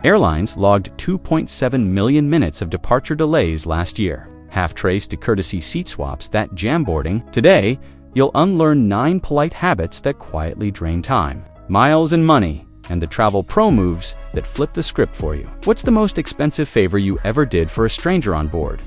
Airlines logged 2.7 million minutes of departure delays last year, half traced to courtesy seat swaps that jam boarding. Today, you'll unlearn 9 polite habits that quietly drain time, miles and money, and the travel pro moves that flip the script for you. What's the most expensive favor you ever did for a stranger on board?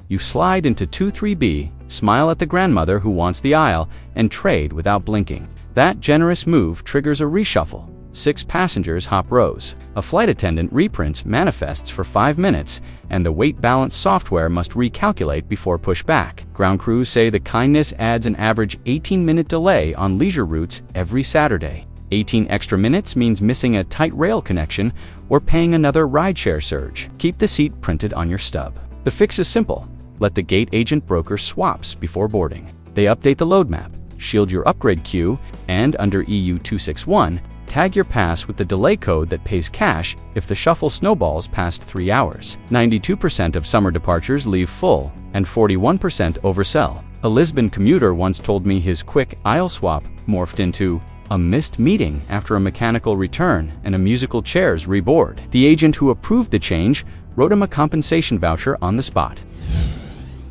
You slide into 23B, smile at the grandmother who wants the aisle, and trade without blinking. That generous move triggers a reshuffle. 6 passengers hop rows. A flight attendant reprints manifests for 5 minutes, and the weight balance software must recalculate before pushback. Ground crews say the kindness adds an average 18-minute delay on leisure routes every Saturday. 18 extra minutes means missing a tight rail connection or paying another rideshare surge. Keep the seat printed on your stub. The fix is simple. Let the gate agent broker swaps before boarding. They update the load map, shield your upgrade queue, and under EU 261, tag your pass with the delay code that pays cash if the shuffle snowballs past 3 hours. 92% of summer departures leave full, and 41% oversell. A Lisbon commuter once told me his quick aisle swap morphed into a missed meeting after a mechanical return and a musical chairs reboard. The agent who approved the change wrote him a compensation voucher on the spot.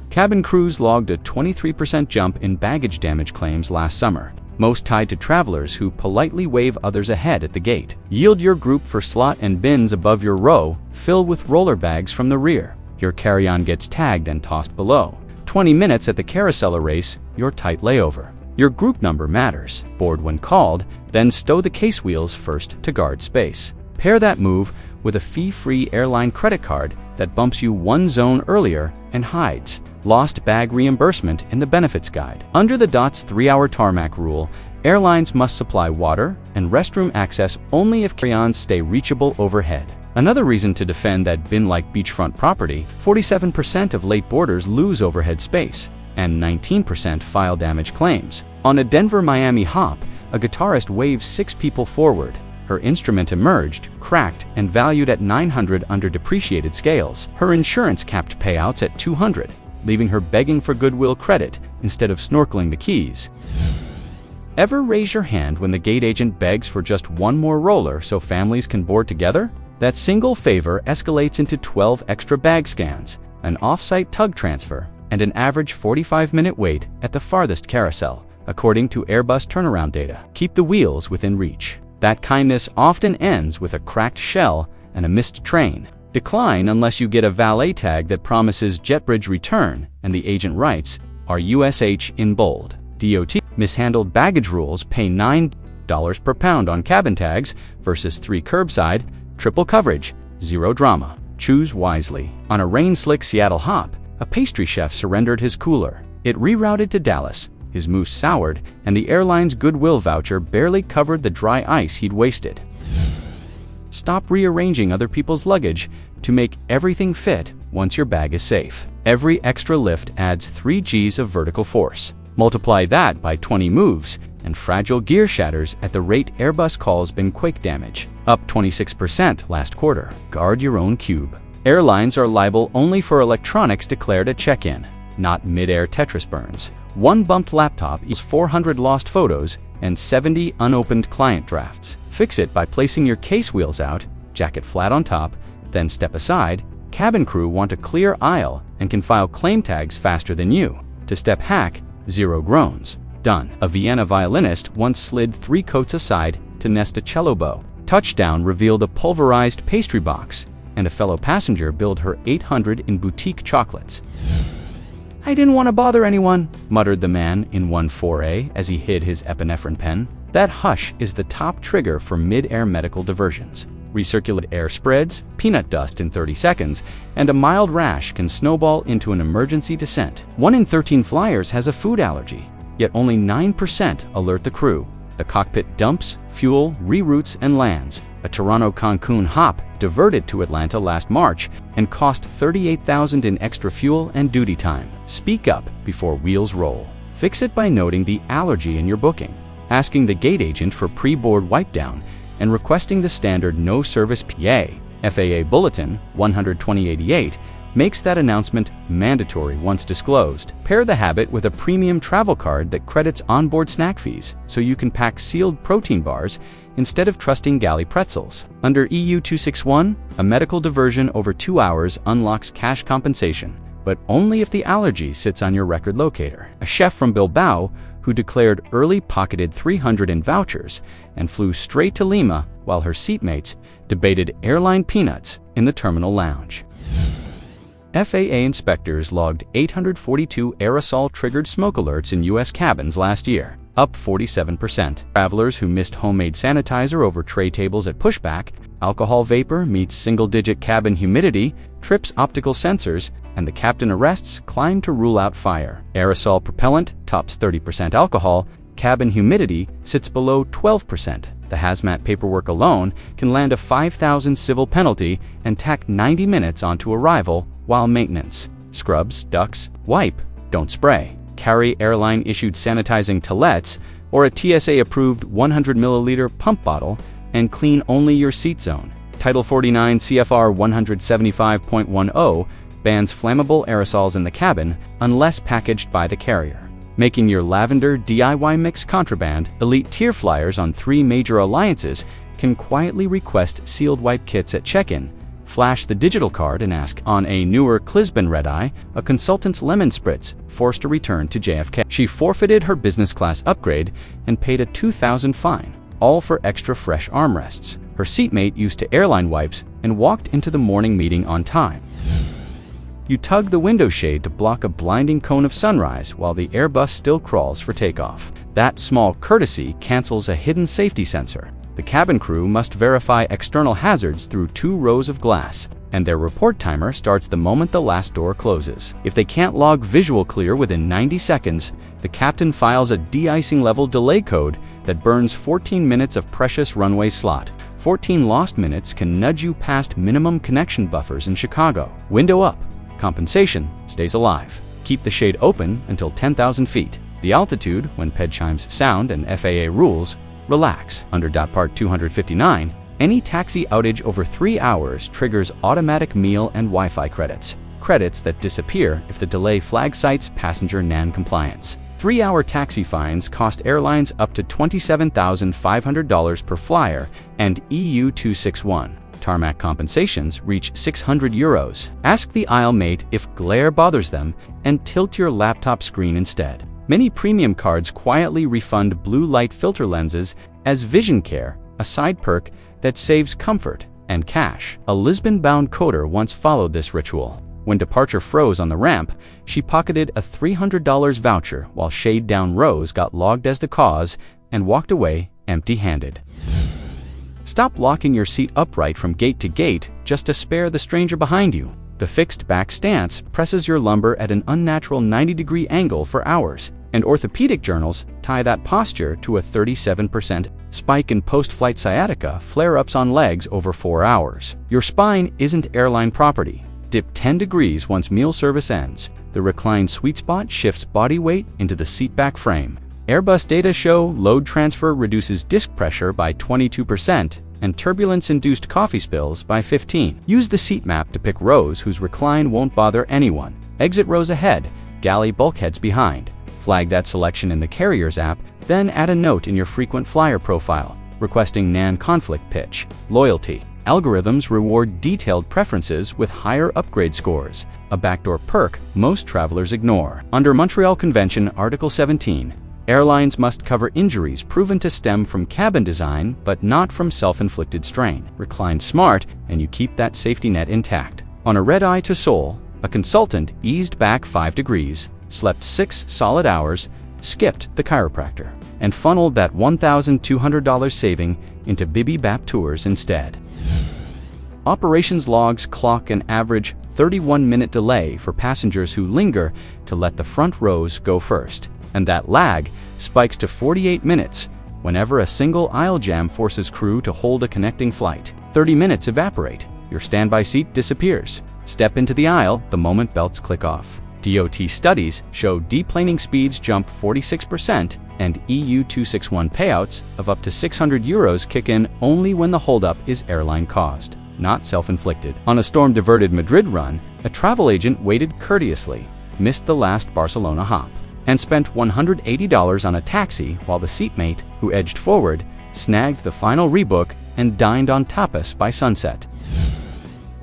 Cabin crews logged a 23% jump in baggage damage claims last summer, most tied to travelers who politely wave others ahead at the gate. Yield your group for slot and bins above your row, fill with roller bags from the rear. Your carry-on gets tagged and tossed below. 20 minutes at the carousel erase your tight layover. Your group number matters. Board when called, then stow the case wheels first to guard space. Pair that move with a fee-free airline credit card that bumps you one zone earlier and hides lost bag reimbursement in the benefits guide. Under the DOT's 3-hour tarmac rule, airlines must supply water and restroom access only if carry-ons stay reachable overhead. Another reason to defend that bin-like beachfront property: 47% of late boarders lose overhead space, and 19% file damage claims. On a Denver-Miami hop, a guitarist waved 6 people forward. Her instrument emerged, cracked, and valued at $900 under depreciated scales. Her insurance capped payouts at $200, leaving her begging for goodwill credit instead of snorkeling the keys. Ever raise your hand when the gate agent begs for just one more roller so families can board together? That single favor escalates into 12 extra bag scans, an off-site tug transfer, and an average 45-minute wait at the farthest carousel, according to Airbus turnaround data. Keep the wheels within reach. That kindness often ends with a cracked shell and a missed train. Decline unless you get a valet tag that promises JetBridge return, and the agent writes, RUSH in bold. DOT mishandled baggage rules pay $9 per pound on cabin tags versus 3 curbside, triple coverage, 0 drama. Choose wisely. On a rain-slick Seattle hop, a pastry chef surrendered his cooler. It rerouted to Dallas, his mousse soured, and the airline's goodwill voucher barely covered the dry ice he'd wasted. Stop rearranging other people's luggage to make everything fit once your bag is safe. Every extra lift adds 3 Gs of vertical force. Multiply that by 20 moves, and fragile gear shatters at the rate Airbus calls bin quake damage, up 26% last quarter. Guard your own cube. Airlines are liable only for electronics declared at check-in, not mid-air Tetris burns. 1 bumped laptop equals 400 lost photos and 70 unopened client drafts. Fix it by placing your case wheels out, jacket flat on top, then step aside. Cabin crew want a clear aisle and can file claim tags faster than you. To step hack, 0 groans. Done. A Vienna violinist once slid 3 coats aside to nest a cello bow. Touchdown revealed a pulverized pastry box, and a fellow passenger billed her $800 in boutique chocolates. I didn't want to bother anyone, muttered the man in one foray as he hid his epinephrine pen. That hush is the top trigger for mid-air medical diversions. Recirculate air spreads, peanut dust in 30 seconds, and a mild rash can snowball into an emergency descent. 1 in 13 flyers has a food allergy, yet only 9% alert the crew. The cockpit dumps, fuel, reroutes, and lands. A Toronto-Cancun hop diverted to Atlanta last March and cost $38,000 in extra fuel and duty time. Speak up before wheels roll. Fix it by noting the allergy in your booking, asking the gate agent for pre-board wipe-down, and requesting the standard no service PA. FAA Bulletin 12088 makes that announcement mandatory once disclosed. Pair the habit with a premium travel card that credits onboard snack fees, so you can pack sealed protein bars instead of trusting galley pretzels. Under EU 261, a medical diversion over 2 hours unlocks cash compensation, but only if the allergy sits on your record locator. A chef from Bilbao who declared early pocketed 300 in vouchers and flew straight to Lima while her seatmates debated airline peanuts in the terminal lounge. FAA inspectors logged 842 aerosol-triggered smoke alerts in U.S. cabins last year, up 47%. Travelers who missed homemade sanitizer over tray tables at pushback, alcohol vapor meets single-digit cabin humidity, trips optical sensors, and the captain arrests climb to rule out fire. Aerosol propellant tops 30% alcohol, cabin humidity sits below 12%. The hazmat paperwork alone can land a $5,000 civil penalty and tack 90 minutes onto arrival while maintenance. Scrubs, ducks, wipe, don't spray. Carry airline-issued sanitizing talettes or a TSA-approved 100 milliliter pump bottle and clean only your seat zone. Title 49 CFR 175.10 bans flammable aerosols in the cabin unless packaged by the carrier. Making your lavender DIY mix contraband, elite tier flyers on 3 major alliances can quietly request sealed wipe kits at check-in, flash the digital card and ask. On a newer Clisbon red-eye, a consultant's lemon spritz forced a return to JFK. She forfeited her business class upgrade and paid a $2,000 fine, all for extra fresh armrests. Her seatmate used to airline wipes and walked into the morning meeting on time. You tug the window shade to block a blinding cone of sunrise while the Airbus still crawls for takeoff. That small courtesy cancels a hidden safety sensor. The cabin crew must verify external hazards through 2 rows of glass, and their report timer starts the moment the last door closes. If they can't log visual clear within 90 seconds, the captain files a de-icing level delay code that burns 14 minutes of precious runway slot. 14 lost minutes can nudge you past minimum connection buffers in Chicago. Window up. Compensation stays alive. Keep the shade open until 10,000 feet. The altitude, when PED chimes sound and FAA rules, relax. Under Part 259, any taxi outage over 3 hours triggers automatic meal and Wi-Fi credits. Credits that disappear if the delay flag cites passenger non-compliance. 3-hour taxi fines cost airlines up to $27,500 per flyer, and EU 261. Tarmac compensations reach €600. Ask the aisle mate if glare bothers them and tilt your laptop screen instead. Many premium cards quietly refund blue light filter lenses as vision care, a side perk that saves comfort and cash. A Lisbon-bound coder once followed this ritual. When departure froze on the ramp, she pocketed a $300 voucher while shade-down rows got logged as the cause and walked away empty-handed. Stop locking your seat upright from gate to gate just to spare the stranger behind you. The fixed back stance presses your lumbar at an unnatural 90-degree angle for hours, and orthopedic journals tie that posture to a 37% spike in post-flight sciatica flare-ups on legs over 4 hours. Your spine isn't airline property. Dip 10 degrees once meal service ends. The reclined sweet spot shifts body weight into the seatback frame. Airbus data show load transfer reduces disc pressure by 22% and turbulence-induced coffee spills by 15%. Use the seat map to pick rows whose recline won't bother anyone. Exit rows ahead, galley bulkheads behind. Flag that selection in the carrier's app, then add a note in your frequent flyer profile, requesting non-conflict pitch. Loyalty. Algorithms reward detailed preferences with higher upgrade scores, a backdoor perk most travelers ignore. Under Montreal Convention Article 17, airlines must cover injuries proven to stem from cabin design but not from self-inflicted strain. Recline smart and you keep that safety net intact. On a red-eye to Seoul, a consultant eased back 5 degrees, slept 6 solid hours, skipped the chiropractor, and funneled that $1,200 saving into Bibi-Bap tours instead. Operations logs clock an average 31-minute delay for passengers who linger to let the front rows go first, and that lag spikes to 48 minutes whenever a single aisle jam forces crew to hold a connecting flight. 30 minutes evaporate. Your standby seat disappears. Step into the aisle the moment belts click off. DOT studies show deplaning speeds jump 46% and EU 261 payouts of up to €600 kick in only when the holdup is airline caused. not self-inflicted. On a storm-diverted Madrid run, a travel agent waited courteously, missed the last Barcelona hop, and spent $180 on a taxi while the seatmate, who edged forward, snagged the final rebook and dined on tapas by sunset.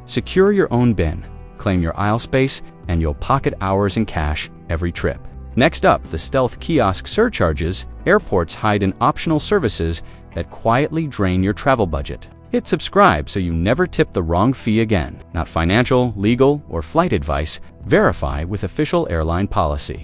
Secure your own bin, claim your aisle space, and you'll pocket hours in cash every trip. Next up, the stealth kiosk surcharges. Airports hide in optional services that quietly drain your travel budget. Hit subscribe so you never tip the wrong fee again. Not financial, legal, or flight advice. Verify with official airline policy.